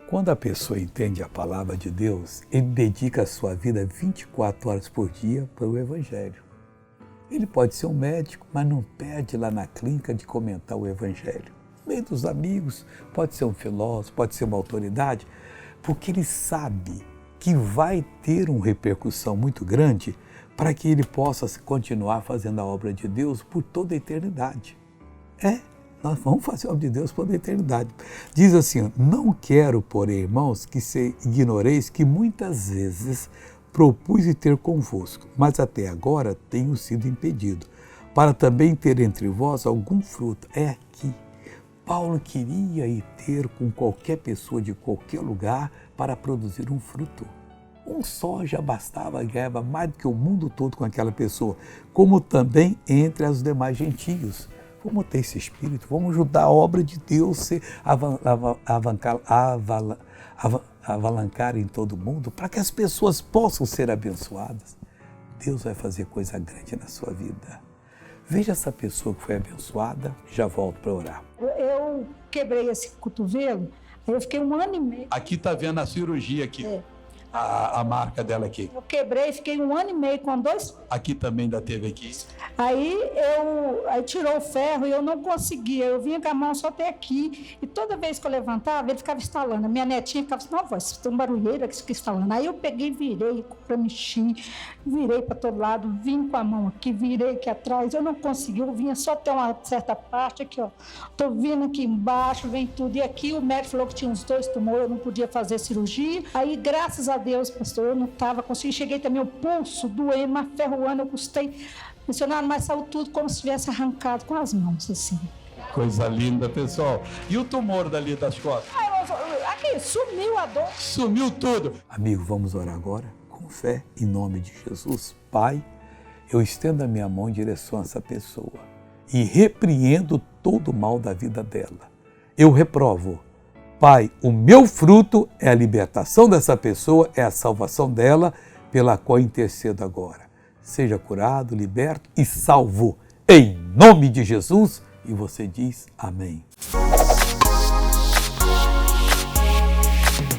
Quando a pessoa entende a palavra de Deus, ele dedica a sua vida 24 horas por dia para o Evangelho. Ele pode ser um médico, mas não perde lá na clínica de comentar o Evangelho. No meio dos amigos, pode ser um filósofo, pode ser uma autoridade, porque ele sabe que vai ter uma repercussão muito grande para que ele possa continuar fazendo a obra de Deus por toda a eternidade. Nós vamos fazer a obra de Deus por toda a eternidade. Diz assim, não quero, porém, irmãos, que se ignoreis que muitas vezes propus ter convosco, mas até agora tenho sido impedido, para também ter entre vós algum fruto. É aqui. Paulo queria ir ter com qualquer pessoa de qualquer lugar para produzir um fruto. Um só já bastava, ganhava mais do que o mundo todo com aquela pessoa, como também entre os demais gentios. Vamos ter esse espírito, vamos ajudar a obra de Deus a avalancar em todo mundo, para que as pessoas possam ser abençoadas. Deus vai fazer coisa grande na sua vida. Veja essa pessoa que foi abençoada, já volto para orar. Eu quebrei esse cotovelo, eu fiquei 1 ano e meio. Aqui está vendo a cirurgia aqui. A marca dela aqui. Eu quebrei, fiquei 1 ano e meio com 2. Aqui também ainda teve aqui. Aí tirou o ferro e eu não conseguia. Eu vinha com a mão só até aqui. E toda vez que eu levantava, ele ficava estalando. A minha netinha ficava assim, não, voz, tem um barulheiro que fica estalando. Aí eu peguei, virei para mexer, virei para todo lado, vim com a mão aqui, virei aqui atrás. Eu não consegui, eu vinha só até uma certa parte aqui, ó. Tô vindo aqui embaixo, vem tudo. E aqui o médico falou que tinha uns 2 tumores, eu não podia fazer cirurgia. Aí, graças a Deus, pastor, eu não estava conseguindo. Cheguei também o pulso doendo, mas ferroando, eu custei. Missionário, mas saiu tudo como se tivesse arrancado com as mãos, assim. Coisa linda, pessoal. E o tumor dali das costas? Aqui, sumiu a dor. Sumiu tudo. Amigo, vamos orar agora com fé, em nome de Jesus. Pai, eu estendo a minha mão em direção a essa pessoa e repreendo todo o mal da vida dela. Eu reprovo. Pai, o meu fruto é a libertação dessa pessoa, é a salvação dela, pela qual intercedo agora. Seja curado, liberto e salvo, em nome de Jesus. E você diz amém.